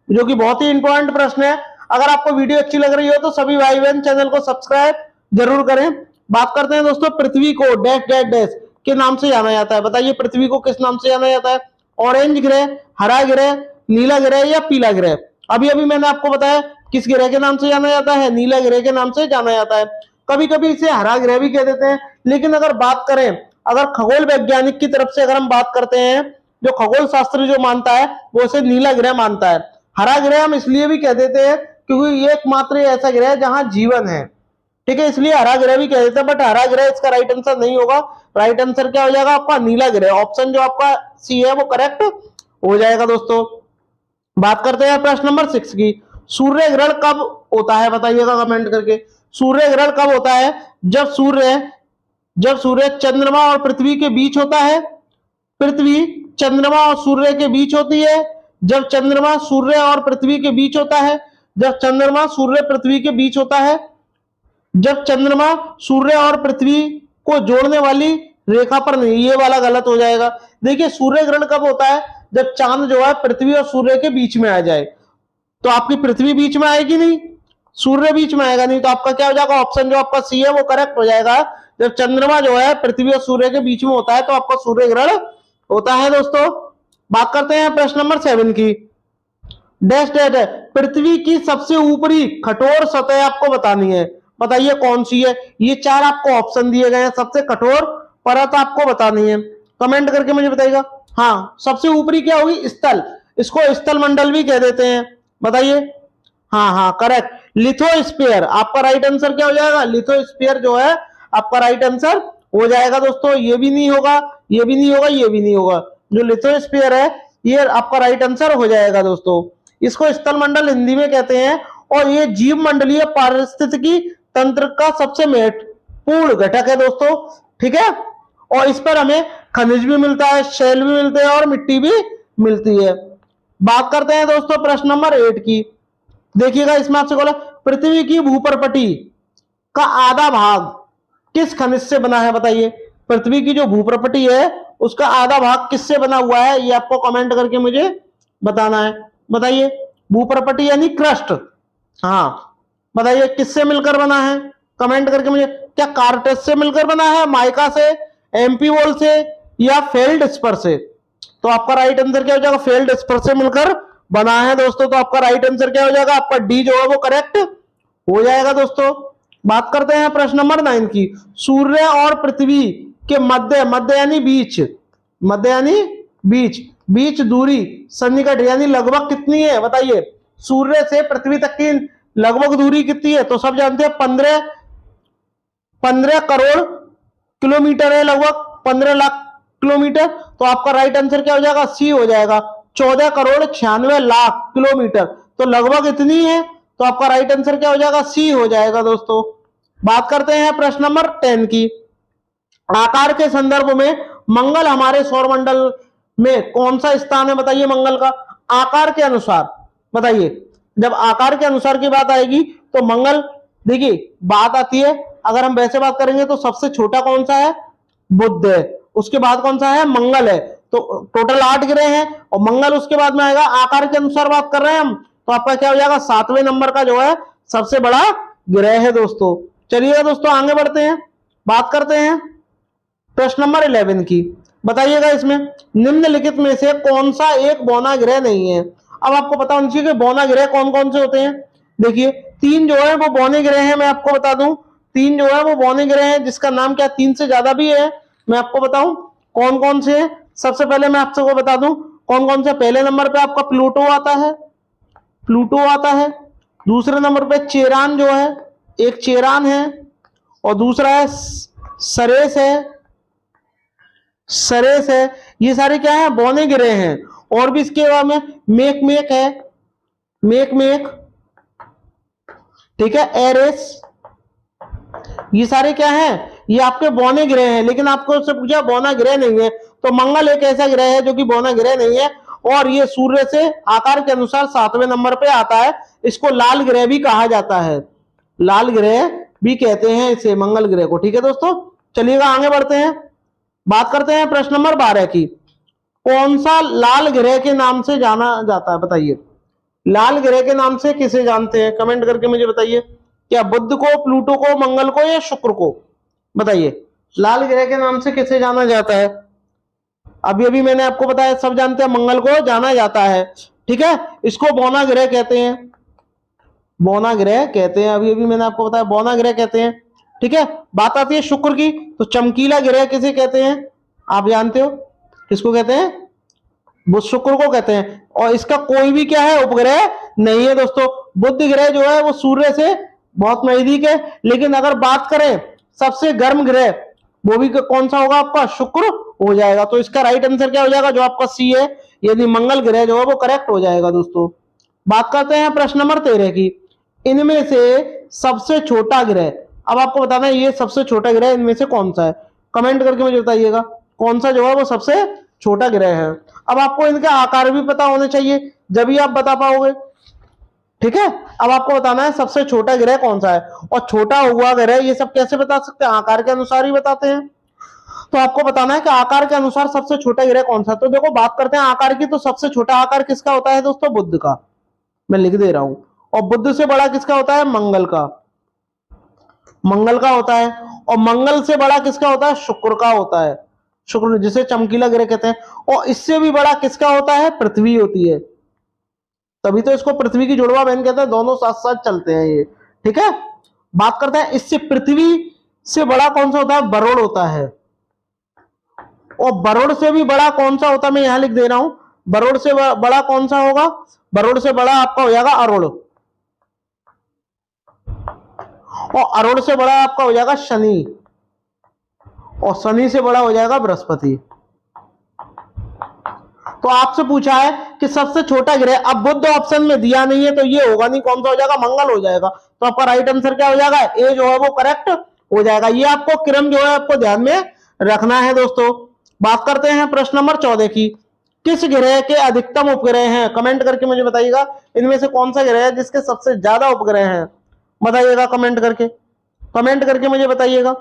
जो कि बहुत ही इंपॉर्टेंट प्रश्न है। अगर आपको वीडियो अच्छी लग रही हो तो सभी भाई बहन चैनल को सब्सक्राइब जरूर करें। बात करते हैं दोस्तों, पृथ्वी को डैश डैश डैश के नाम से जाना जाता है। बताइए पृथ्वी को किस नाम से जाना जाता है, ऑरेंज ग्रह, हरा ग्रह, नीला ग्रह या पीला ग्रह। अभी अभी मैंने आपको बताया किस ग्रह के नाम से जाना जाता है, नीला ग्रह के नाम से जाना जाता है। कभी कभी इसे हरा ग्रह भी कह देते हैं, लेकिन अगर बात करें, अगर खगोल वैज्ञानिक की तरफ से अगर हम बात करते हैं, जो खगोल शास्त्र जो मानता है वो इसे नीला ग्रह मानता है। हरा ग्रह हम इसलिए भी कह देते हैं क्योंकि ये एकमात्र ऐसा ग्रह है जहां जीवन है, ठीक है, इसलिए हरा ग्रह भी कह देते हैं, बट हरा ग्रह इसका राइट आंसर नहीं होगा। राइट आंसर क्या हो जाएगा आपका, नीला ग्रह। ऑप्शन जो आपका सी है वो करेक्ट हो जाएगा दोस्तों। बात करते हैं प्रश्न नंबर 6 की। सूर्य ग्रहण कब होता है बताइएगा कमेंट करके। सूर्य ग्रहण कब होता है? जब सूर्य चंद्रमा और पृथ्वी के बीच होता है, पृथ्वी चंद्रमा और सूर्य के बीच होती है, जब चंद्रमा सूर्य और पृथ्वी के बीच होता है, जब चंद्रमा सूर्य पृथ्वी के बीच होता है, जब चंद्रमा सूर्य और पृथ्वी को जोड़ने वाली रेखा पर नहीं, ये वाला गलत हो जाएगा। देखिए सूर्य ग्रहण कब होता है? जब चांद जो है पृथ्वी और सूर्य के बीच में आ जाए। तो आपकी पृथ्वी बीच में आएगी नहीं, सूर्य बीच में आएगा नहीं, तो आपका क्या हो जाएगा, ऑप्शन जो आपका सी है वो करेक्ट हो जाएगा। जब चंद्रमा जो है पृथ्वी और सूर्य के बीच में होता है तो आपका सूर्य ग्रहण होता है दोस्तों। बात करते हैं प्रश्न नंबर 7 की। डैश डैश है, पृथ्वी की सबसे ऊपरी कठोर सतह आपको बतानी है, बताइए कौन सी है। ये 4 आपको ऑप्शन दिए गए हैं, सबसे कठोर परत आपको बतानी है, कमेंट करके मुझे बताइएगा। हाँ, सबसे ऊपरी क्या होगी, स्थल, इसको स्थल मंडल भी कह देते हैं, बताइए। हाँ हाँ करेक्ट, लिथोस्फीयर आपका राइट आंसर क्या हो जाएगा, लिथोस्फीयर जो है आपका राइट आंसर हो जाएगा दोस्तों। ये भी नहीं होगा, ये भी नहीं होगा, ये भी नहीं होगा, जो लिथोस्फीयर है ये आपका राइट आंसर हो जाएगा दोस्तों। इसको स्थल मंडल हिंदी में कहते हैं, और ये जीव मंडलीय पारिस्थितिकी तंत्र का सबसे महत्वपूर्ण घटक है दोस्तों, ठीक है। और इस पर हमें खनिज भी मिलता है, शैल भी मिलते हैं और मिट्टी भी मिलती है। बात करते हैं दोस्तों प्रश्न नंबर 8 की। देखिएगा इसमें आपसे बोला, पृथ्वी की भूप्रपटी का आधा भाग किस खनिज से बना है बताइए। पृथ्वी की जो भूप्रपटी है उसका आधा भाग किससे बना हुआ है, ये आपको कमेंट करके मुझे बताना है, बताइए। भूप्रपटी यानी क्रस्ट, हाँ बताइए किससे मिलकर बना है, कमेंट करके मुझे। क्या कार्टेज से मिलकर बना है, माइका से, एमपी वॉल से, या फेल्डस्पर से? तो आपका राइट आंसर क्या हो जाएगा, फेल्डस्पर से मिलकर बना है दोस्तों। तो आपका राइट आंसर क्या हो जाएगा, आपका डी जो है वो करेक्ट हो जाएगा दोस्तों। बात करते हैं प्रश्न नंबर 9 की। सूर्य और पृथ्वी के मध्य, मध्य यानी बीच, मध्य यानी बीच, बीच दूरी सन्निकट यानी लगभग कितनी है बताइए। सूर्य से पृथ्वी तक की लगभग दूरी कितनी है, तो सब जानते हैं 15 करोड़ किलोमीटर है, लगभग 15 लाख किलोमीटर। तो आपका राइट आंसर क्या हो जाएगा, सी हो जाएगा, 14 करोड़ 96 लाख किलोमीटर। तो लगभग इतनी है, तो आपका राइट आंसर क्या हो जाएगा, सी हो जाएगा दोस्तों। बात करते हैं प्रश्न नंबर 10 की। आकार के संदर्भ में मंगल हमारे सौरमंडल में कौन सा स्थान है बताइए, मंगल का आकार के अनुसार बताइए। जब आकार के अनुसार की बात आएगी तो मंगल, देखिए बात आती है, अगर हम वैसे बात करेंगे तो सबसे छोटा कौन सा है, बुध है, उसके बाद कौन सा है, मंगल है। तो टोटल 8 ग्रह हैं और मंगल उसके बाद में आएगा। आकार के अनुसार बात कर रहे हैं हम, तो आपका क्या हो जाएगा, 7वें नंबर का जो है सबसे बड़ा ग्रह है दोस्तों। चलिएगा दोस्तों आगे बढ़ते हैं, बात करते हैं प्रश्न नंबर 11 की। बताइएगा इसमें निम्नलिखित में से कौन सा एक बौना ग्रह नहीं है। अब आपको पता होना चाहिए कि बौना ग्रह कौन कौन से होते हैं। देखिए 3 जो है वो बौने ग्रह हैं, मैं आपको बता दूं 3 जो है वो बौने ग्रह हैं, जिसका नाम क्या 3 से ज्यादा भी है, मैं आपको बताऊं कौन कौन से हैं। सबसे पहले मैं आपसे को बता दूं कौन कौन से। पहले नंबर पे आपका प्लूटो आता है, प्लूटो आता है। दूसरे नंबर पे चेरान जो है, एक चेरान है, और दूसरा है सरेस है, सरेस है। ये सारे क्या है, बौने ग्रह हैं। और भी इसके बाद में मेक मेक है, मेक मेक, ठीक है, एरेस, ये सारे क्या हैं, ये आपके बौने ग्रह हैं। लेकिन आपको उससे पूछा बौना ग्रह नहीं है, तो मंगल एक ऐसा ग्रह है जो कि बौना ग्रह नहीं है, और ये सूर्य से आकार के अनुसार 7वें नंबर पे आता है। इसको लाल ग्रह भी कहा जाता है, लाल ग्रह भी कहते हैं इसे, मंगल ग्रह को, ठीक है दोस्तों। चलिएगा आगे बढ़ते हैं, बात करते हैं प्रश्न नंबर 12 की। कौन सा लाल ग्रह के नाम से जाना जाता है बताइए। लाल ग्रह के नाम से किसे जानते हैं, कमेंट करके मुझे बताइए। क्या बुध को, प्लूटो को, मंगल को, या शुक्र को, बताइए। लाल ग्रह के नाम से किसे जाना जाता है। अभी अभी मैंने आपको बताया, सब जानते हैं मंगल को जाना जाता है। ठीक है, इसको बौना ग्रह कहते हैं, बौना ग्रह कहते हैं। अभी अभी मैंने आपको बताया बौना ग्रह कहते हैं। ठीक है, बात आती है शुक्र की, तो चमकीला ग्रह किसे कहते हैं, आप जानते हो किसको कहते हैं, बुध शुक्र को कहते हैं। और इसका कोई भी क्या है, उपग्रह नहीं है दोस्तों। बुध ग्रह जो है वो सूर्य से बहुत नजदीक है। लेकिन अगर बात करें सबसे गर्म ग्रह, वो भी कौन सा होगा आपका, शुक्र हो जाएगा। तो इसका राइट आंसर क्या हो जाएगा, जो आपका सी है, यदि मंगल ग्रह जो है वो करेक्ट हो जाएगा दोस्तों। बात करते हैं प्रश्न नंबर 13 की, इनमें से सबसे छोटा ग्रह, अब आपको बताना है ये सबसे छोटा ग्रह इनमें से कौन सा है, कमेंट करके मुझे बताइएगा कौन सा जो है वो सबसे छोटा ग्रह है। अब आपको इनके आकार भी पता होने चाहिए, जब ही आप बता पाओगे। ठीक है, अब आपको बताना है सबसे छोटा ग्रह कौन सा है, और छोटा हुआ ग्रह ये सब कैसे बता सकते हैं, आकार के अनुसार ही बताते हैं। तो आपको बताना है कि आकार के अनुसार सबसे छोटा ग्रह कौन सा। तो देखो बात करते हैं आकार की, तो सबसे छोटा आकार किसका होता है दोस्तों, बुध का, मैं लिख दे रहा हूं। और बुध से बड़ा किसका होता है, मंगल का, मंगल का होता है। और मंगल से बड़ा किसका होता है, शुक्र का होता है, शुक्र जिसे चमकीला ग्रह कहते हैं। और इससे भी बड़ा किसका होता है, पृथ्वी होती है, तभी तो इसको पृथ्वी की जुड़वा बहन कहते हैं, दोनों साथ साथ चलते हैं ये। ठीक है, बात करते हैं इससे पृथ्वी से बड़ा कौन सा होता है, वरुण होता है। और वरुण से भी बड़ा कौन सा होता है, मैं यहां लिख दे रहा हूं, वरुण से बड़ा कौन सा होगा, वरुण से बड़ा आपका हो जाएगा अरुण, और अरुण से बड़ा आपका हो जाएगा शनि, और शनि से बड़ा हो जाएगा बृहस्पति। तो आपसे पूछा है कि सबसे छोटा ग्रह, अब बुध ऑप्शन में दिया नहीं है तो ये होगा नहीं, कौन सा हो जाएगा, मंगल हो जाएगा। तो आपका राइट आंसर क्या हो जाएगा, ए जो है वो करेक्ट हो जाएगा। ये आपको क्रम जो है आपको ध्यान में रखना है दोस्तों। बात करते हैं प्रश्न नंबर 14 की, किस ग्रह के अधिकतम उपग्रह हैं, कमेंट करके मुझे बताइएगा इनमें से कौन सा ग्रह है जिसके सबसे ज्यादा उपग्रह हैं, बताइएगा कमेंट करके, कमेंट करके मुझे बताइएगा।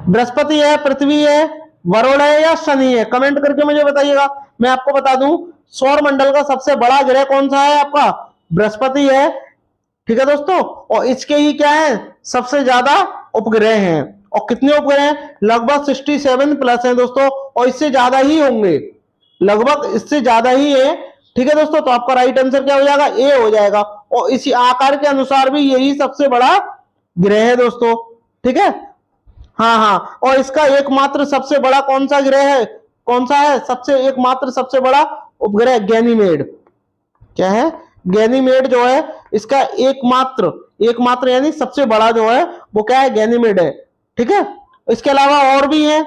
बृहस्पति है, पृथ्वी है, वरुण है या शनि है, कमेंट करके मुझे बताइएगा। मैं आपको बता दूं सौर मंडल का सबसे बड़ा ग्रह कौन सा है, आपका बृहस्पति है। ठीक है दोस्तों, और इसके ही क्या है, सबसे ज्यादा उपग्रह हैं। और कितने उपग्रह हैं, लगभग 67 प्लस हैं दोस्तों, और इससे ज्यादा ही होंगे, लगभग इससे ज्यादा ही है। ठीक है दोस्तों, तो आपका राइट आंसर क्या हो जाएगा, ए हो जाएगा। और इसी आकार के अनुसार भी यही सबसे बड़ा ग्रह है दोस्तों। ठीक है, हाँ हाँ, और इसका एकमात्र सबसे बड़ा कौन सा ग्रह है, कौन सा है, सबसे एकमात्र सबसे बड़ा उपग्रह गैनीमेड, क्या है, गैनीमेड जो है इसका एकमात्र, एकमात्र यानी सबसे बड़ा जो है वो क्या है, गैनीमेड है। ठीक है, इसके अलावा और भी है।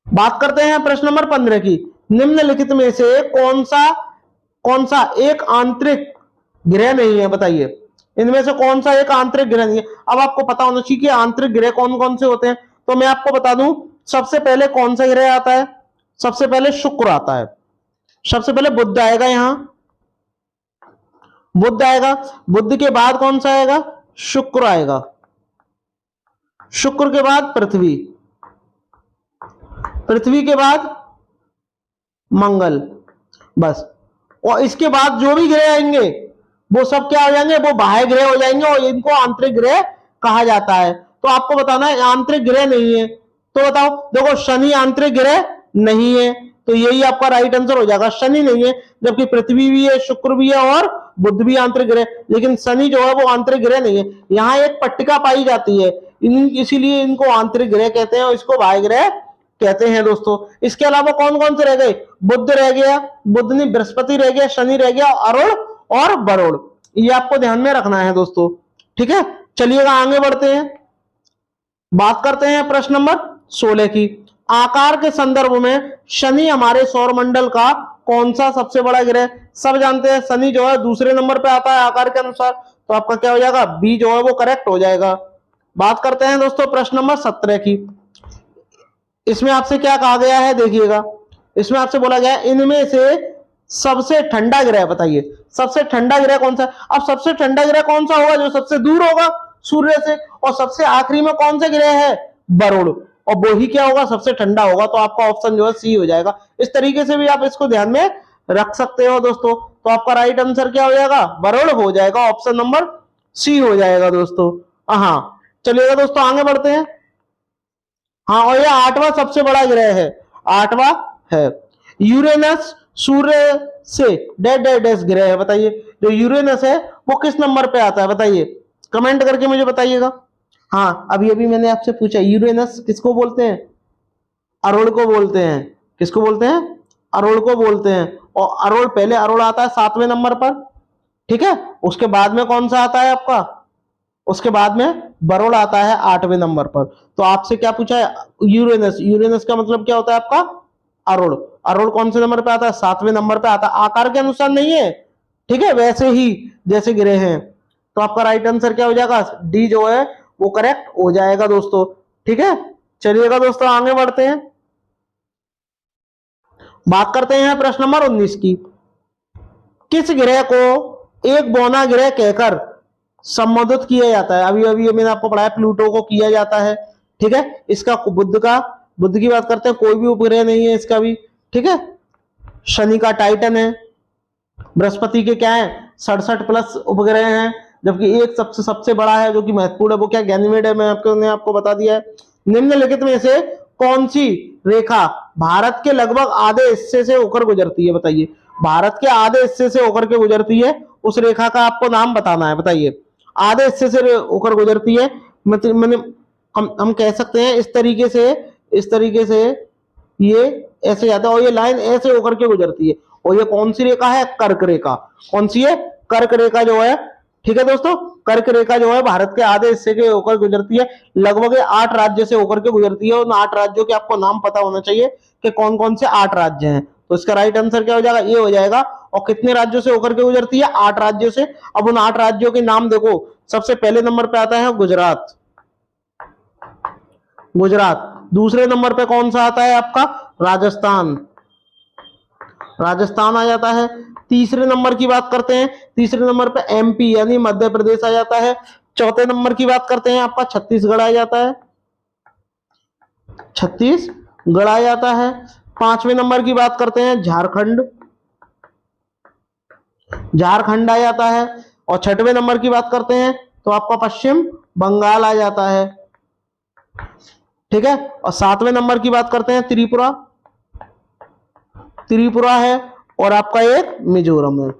बात करते हैं प्रश्न नंबर 15 की, निम्नलिखित में से कौन सा एक आंतरिक ग्रह नहीं है, बताइए इनमें से कौन सा एक आंतरिक ग्रह नहीं है। अब आपको पता होना चाहिए कि आंतरिक ग्रह कौन कौन से होते हैं, तो मैं आपको बता दूं सबसे पहले कौन सा ग्रह आता है, सबसे पहले शुक्र आता है, सबसे पहले बुध आएगा, यहां बुध आएगा, बुध के बाद कौन सा आएगा, शुक्र आएगा, शुक्र के बाद पृथ्वी, पृथ्वी के बाद मंगल, बस। और इसके बाद जो भी ग्रह आएंगे वो सब क्या हो जाएंगे, वो बाह्य ग्रह हो जाएंगे, और इनको आंतरिक ग्रह कहा जाता है। तो आपको बताना है आंतरिक ग्रह नहीं है, तो बताओ, देखो शनि आंतरिक ग्रह नहीं है, तो यही आपका राइट आंसर हो जाएगा, शनि नहीं है। जबकि पृथ्वी भी है, शुक्र भी है और बुध भी आंतरिक ग्रह, लेकिन शनि जो है वो आंतरिक ग्रह नहीं है। यहाँ एक पट्टिका पाई जाती है, इसीलिए इनको आंतरिक ग्रह कहते हैं और इसको बाह्य ग्रह कहते हैं दोस्तों। इसके अलावा कौन कौन से रह गए, बुध रह गया, बुध नहीं, बृहस्पति रह गया, शनि रह गया, अरुण और वरुण, ये आपको ध्यान में रखना है दोस्तों। ठीक है, चलिएगा आगे बढ़ते हैं। बात करते हैं प्रश्न नंबर 16 की, आकार के संदर्भ में शनि हमारे सौर मंडल का कौन सा सबसे बड़ा ग्रह, सब जानते हैं शनि जो है दूसरे नंबर पे आता है आकार के अनुसार, तो आपका क्या हो जाएगा, बी जो है वो करेक्ट हो जाएगा। बात करते हैं दोस्तों प्रश्न नंबर 17 की, इसमें आपसे क्या कहा गया है, देखिएगा इसमें आपसे बोला गया है इनमें से सबसे ठंडा ग्रह बताइए, सबसे ठंडा ग्रह कौन सा। अब सबसे ठंडा ग्रह कौन सा होगा, जो सबसे दूर होगा सूर्य से, और सबसे आखिरी में कौन सा ग्रह है, वरुण, और वो ही क्या होगा, सबसे ठंडा होगा। तो आपका ऑप्शन जो है सी हो जाएगा। इस तरीके से भी आप इसको ध्यान में रख सकते हो दोस्तों। तो आपका राइट आंसर क्या हो जाएगा, वरुण हो जाएगा, ऑप्शन नंबर सी हो जाएगा दोस्तों। हाँ, चलिएगा दोस्तों आगे बढ़ते हैं। हाँ, और ये 8वां सबसे बड़ा ग्रह है, 8वां है। यूरेनस सूर्य से डैश डैश डैश ग्रह है, बताइए जो यूरेनस है वो किस नंबर पे आता है, बताइए कमेंट करके मुझे बताइएगा। हाँ अभी अभी मैंने आपसे पूछा यूरेनस किसको बोलते हैं, अरोड़ को बोलते हैं। किसको बोलते हैं, अरोड़ को बोलते हैं। और अरोड़ पहले अरोड़ आता है 7वें नंबर पर, ठीक है। उसके बाद में कौन सा आता है आपका, उसके बाद में बरोड़ आता है 8वें नंबर पर। तो आपसे क्या पूछा है, यूरेनस, यूरेनस का मतलब क्या होता है आपका अरोड़। अरोड़ कौन से नंबर पे आता है, 7वें नंबर पे आता है, आकार के अनुसार नहीं है, ठीक है, वैसे ही जैसे ग्रह हैं। तो आपका राइट आंसर क्या हो जाएगा, डी जो है वो करेक्ट हो जाएगा दोस्तों, ठीक है। चलिएगा दोस्तों आगे बढ़ते हैं, बात करते हैं प्रश्न नंबर 19 की। किस ग्रह को एक बौना ग्रह कहकर संबोधित किया जाता है, अभी अभी मैंने आपको पढ़ाया प्लूटो को किया जाता है, ठीक है। इसका बुध की बात करते हैं, कोई भी उपग्रह नहीं है इसका भी, ठीक है। शनि का टाइटन है, बृहस्पति के क्या है 67 प्लस उपग्रह हैं, जबकि एक सबसे सबसे बड़ा है जो कि महत्वपूर्ण है वो क्या गैनीमेड है, मैं आपको बता दिया है। निम्नलिखित में से कौन सी रेखा भारत के लगभग आधे हिस्से से होकर गुजरती है, बताइए भारत के आधे हिस्से से होकर के गुजरती है, उस रेखा का आपको नाम बताना है, बताइए आधे हिस्से से होकर गुजरती है। मतलब मैंने हम कह सकते हैं इस तरीके से ये ऐसे जाता है और ये लाइन ऐसे होकर के गुजरती है, और ये कौन सी रेखा है, कर्क रेखा। कौन सी है, कर्क रेखा जो है, ठीक है दोस्तों। कर्क रेखा जो है भारत के आधे हिस्से के होकर गुजरती है, लगभग 8 राज्य से होकर के गुजरती है। उन 8 राज्यों के आपको नाम पता होना चाहिए कि कौन कौन से 8 राज्य हैं। तो इसका राइट आंसर क्या हो जाएगा, ये हो जाएगा। और कितने राज्यों से होकर के गुजरती है, 8 राज्यों से। अब उन 8 राज्यों के नाम देखो, सबसे पहले नंबर पे आता है गुजरात, गुजरात। दूसरे नंबर पे कौन सा आता है आपका, राजस्थान, राजस्थान आ जाता है। तीसरे नंबर की बात करते हैं, तीसरे नंबर पे एमपी यानी मध्य प्रदेश आ जाता है। चौथे नंबर की बात करते हैं आपका छत्तीसगढ़ आ जाता है, छत्तीसगढ़ आ जाता है। 5वें नंबर की बात करते हैं झारखंड, झारखंड आ जाता है। और 6वें नंबर की बात करते हैं तो आपका पश्चिम बंगाल आ जाता है, ठीक है। और 7वें नंबर की बात करते हैं त्रिपुरा, त्रिपुरा है। और आपका एक मिजोरम है,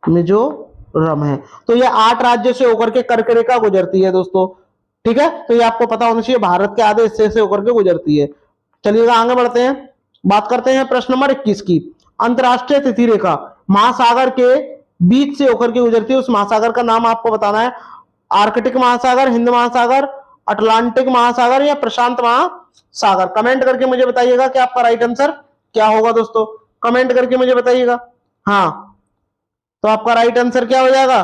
मिजोरम है। तो ये 8 राज्यों से होकर के कर्क रेखा गुजरती है दोस्तों, ठीक है। तो ये आपको पता होना चाहिए भारत के आधे हिस्से से होकर के गुजरती है। चलिएगा आगे बढ़ते हैं, बात करते हैं प्रश्न नंबर 21 की। अंतरराष्ट्रीय तिथि रेखा महासागर के बीच से होकर के गुजरती है, उस महासागर का नाम आपको बताना है। आर्कटिक महासागर, हिंद महासागर, अटलांटिक महासागर या प्रशांत महासागर। कमेंट करके मुझे बताइएगा कि आपका राइट आंसर क्या होगा दोस्तों, कमेंट करके मुझे बताइएगा। हाँ तो आपका राइट आंसर क्या हो जाएगा,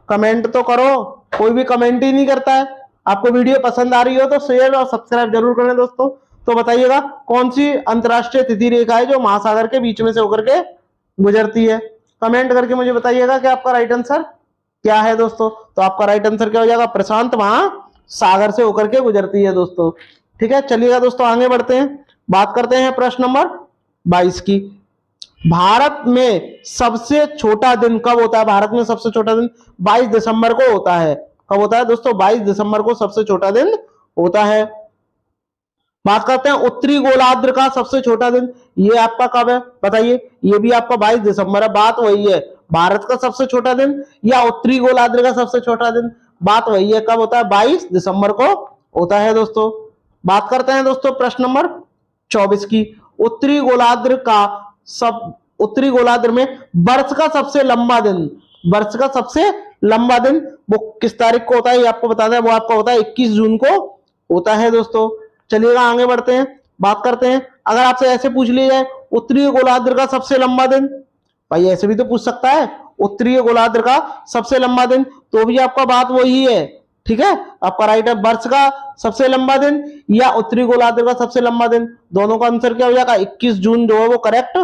कमेंट तो करो, कोई भी कमेंट ही नहीं करता है। आपको वीडियो पसंद आ रही हो तो शेयर और सब्सक्राइब जरूर करें दोस्तों। तो बताइएगा कौन सी अंतरराष्ट्रीय तिथि रेखा है जो महासागर के बीच में से होकर के गुजरती है, कमेंट करके मुझे बताइएगा कि आपका राइट आंसर क्या है दोस्तों। तो आपका राइट आंसर क्या हो जाएगा, प्रशांत महासागर से होकर के गुजरती है दोस्तों, ठीक है। चलिएगा दोस्तों आगे बढ़ते हैं, बात करते हैं प्रश्न नंबर 22 की। भारत में सबसे छोटा दिन कब होता है, भारत में सबसे छोटा दिन 22 दिसंबर को होता है। कब होता है दोस्तों, 22 दिसंबर को सबसे छोटा दिन होता है। बात करते हैं उत्तरी गोलार्ध का सबसे छोटा दिन, ये आपका कब है बताइए, ये भी आपका 22 दिसंबर है। बात वही है, भारत का सबसे छोटा दिन या उत्तरी गोलार्ध का सबसे छोटा दिन, बात वही है, कब होता है, 22 दिसंबर को होता है दोस्तों। बात करते हैं दोस्तों प्रश्न नंबर 24 की। उत्तरी गोलार्ध का उत्तरी गोलार्ध में वर्ष का सबसे लंबा दिन, वर्ष का सबसे लंबा दिन वो किस तारीख को होता है, ये आपको बताना है। वो आपका होता है 21 जून को होता है दोस्तों। चलिएगा आगे बढ़ते हैं, बात करते हैं। अगर आपसे ऐसे पूछ लिया जाए उत्तरी गोलार्ध का सबसे लंबा दिन, भाई ऐसे भी तो पूछ सकता है, उत्तरी गोलार्ध का सबसे लंबा दिन, तो भी आपका बात वही है, ठीक है। आपका राइट है वर्ष का सबसे लंबा दिन या उत्तरी गोलार्ध का सबसे लंबा दिन, दोनों का आंसर क्या हो जाएगा, 21 जून जो है वो करेक्ट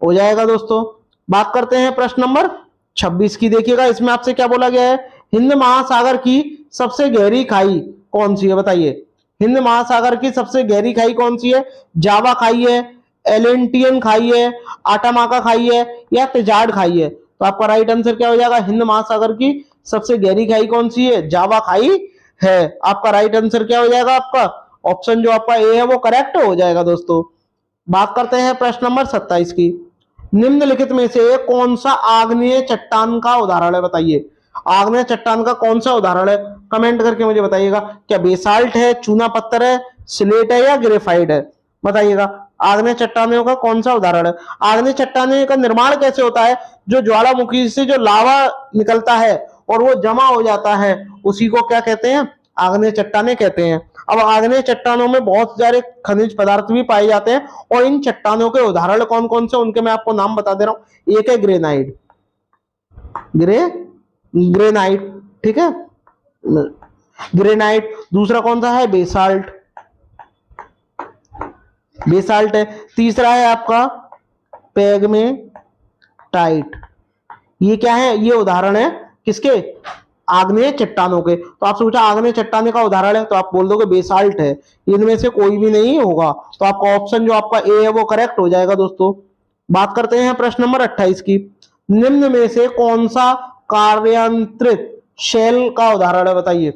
हो जाएगा दोस्तों। बात करते हैं प्रश्न नंबर 26 की। देखिएगा इसमें आपसे क्या बोला गया है, हिंद महासागर की सबसे गहरी खाई कौन सी है, बताइए हिंद महासागर की सबसे गहरी खाई कौन सी है, जावा खाई है, एलेंटियन खाई है, आटामाका खाई है या तिजाड़ खाई है। तो आपका राइट आंसर क्या हो जाएगा, हिंद महासागर की सबसे गहरी खाई कौन सी है, जावा खाई है। आपका राइट आंसर क्या हो जाएगा, आपका ऑप्शन जो आपका ए है वो करेक्ट हो जाएगा दोस्तों, बात करते हैं प्रश्न नंबर 27 की। निम्नलिखित में से कौन सा आग्नेय चट्टान का उदाहरण है, बताइए। आग्नेय चट्टान का कौन सा उदाहरण है, कमेंट करके मुझे बताइएगा। क्या बेसाल्ट है, चूना पत्थर है, स्लेट है या ग्रेफाइट है, बताइएगा। आग्नेय चट्टानों का कौन सा उदाहरण है। आग्नेय चट्टानों का निर्माण कैसे होता है, जो ज्वालामुखी से जो लावा निकलता है और वो जमा हो जाता है, उसी को क्या कहते हैं, आग्नेय चट्टाने कहते हैं। अब आग्नेय चट्टानों में बहुत सारे खनिज पदार्थ भी पाए जाते हैं और इन चट्टानों के उदाहरण कौन कौन से, उनके मैं आपको नाम बता दे रहा हूं। एक है ग्रेनाइट, ग्रेनाइट, ठीक है, ग्रेनाइट। दूसरा कौन सा है, बेसाल्ट, बेसाल्ट है। तीसरा है आपका पेग्मेटाइट। ये क्या है, ये उदाहरण है किसके, आग्नेय चट्टानों के। तो आपसे पूछा आग्नेय चट्टाने का उदाहरण है, तो आप बोल दोगे बेसाल्ट है। इनमें से कोई भी नहीं होगा, तो आपका ऑप्शन जो आपका ए है वो करेक्ट हो जाएगा दोस्तों। बात करते हैं प्रश्न नंबर 28 की। निम्न में से कौन सा कार्यांतरित शेल का उदाहरण है, बताइए।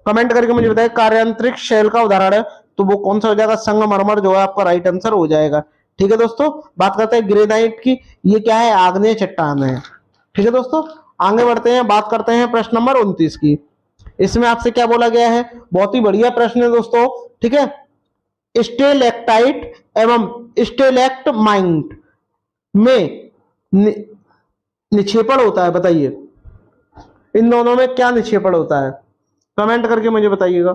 कमेंट करके मुझे बताइए, कार्यांतरित शेल का उदाहरण है तो वो कौन सा हो जाएगा, संगमरमर जो है आपका राइट आंसर हो जाएगा। ठीक है दोस्तों, बात करते हैं ग्रेनाइट की। ये क्या है, आग्नेय चट्टान है। ठीक है दोस्तों, आगे बढ़ते हैं, बात करते हैं प्रश्न नंबर 29 की। इसमें आपसे क्या बोला गया है, बहुत ही बढ़िया प्रश्न है दोस्तों। ठीक है, स्टेलेक्टाइट एवं स्टेलेक्टमाइट में निक्षेपण होता है, बताइए। इन दोनों में क्या निक्षेपण होता है, कमेंट करके मुझे बताइएगा,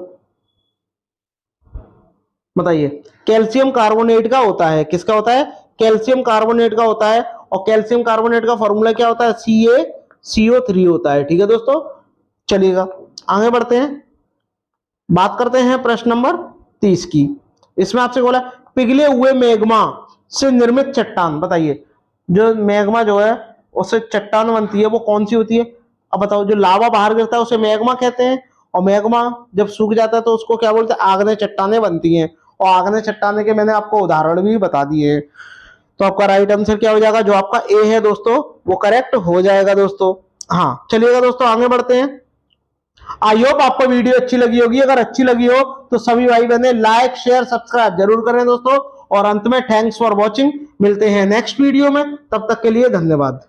बताइए। कैल्शियम कार्बोनेट का होता है, किसका होता है, कैल्शियम कार्बोनेट का होता है। और कैल्शियम कार्बोनेट का फॉर्मूला क्या होता है, CaCO3 होता है। ठीक है दोस्तों, चलिएगा आगे बढ़ते हैं, बात करते हैं प्रश्न नंबर 30 की। इसमें आपसे बोला पिघले हुए मैग्मा से निर्मित चट्टान, बताइए। जो मैग्मा जो है उससे चट्टान बनती है वो कौन सी होती है, अब बताओ। जो लावा बाहर गिरता है उसे मैग्मा कहते हैं, और मैग्मा जब सूख जाता है तो उसको क्या बोलते हैं, आग्नेय चट्टाने बनती हैं। और आग्नेय चट्टाने के मैंने आपको उदाहरण भी बता दिए। तो आपका राइट आंसर क्या हो जाएगा, जो आपका ए है दोस्तों वो करेक्ट हो जाएगा दोस्तों। हाँ चलिएगा दोस्तों, आगे बढ़ते हैं। आई होप आपको वीडियो अच्छी लगी होगी। अगर अच्छी लगी हो तो सभी भाई बहने लाइक शेयर सब्सक्राइब जरूर करें दोस्तों। और अंत में थैंक्स फॉर वॉचिंग, मिलते हैं नेक्स्ट वीडियो में, तब तक के लिए धन्यवाद।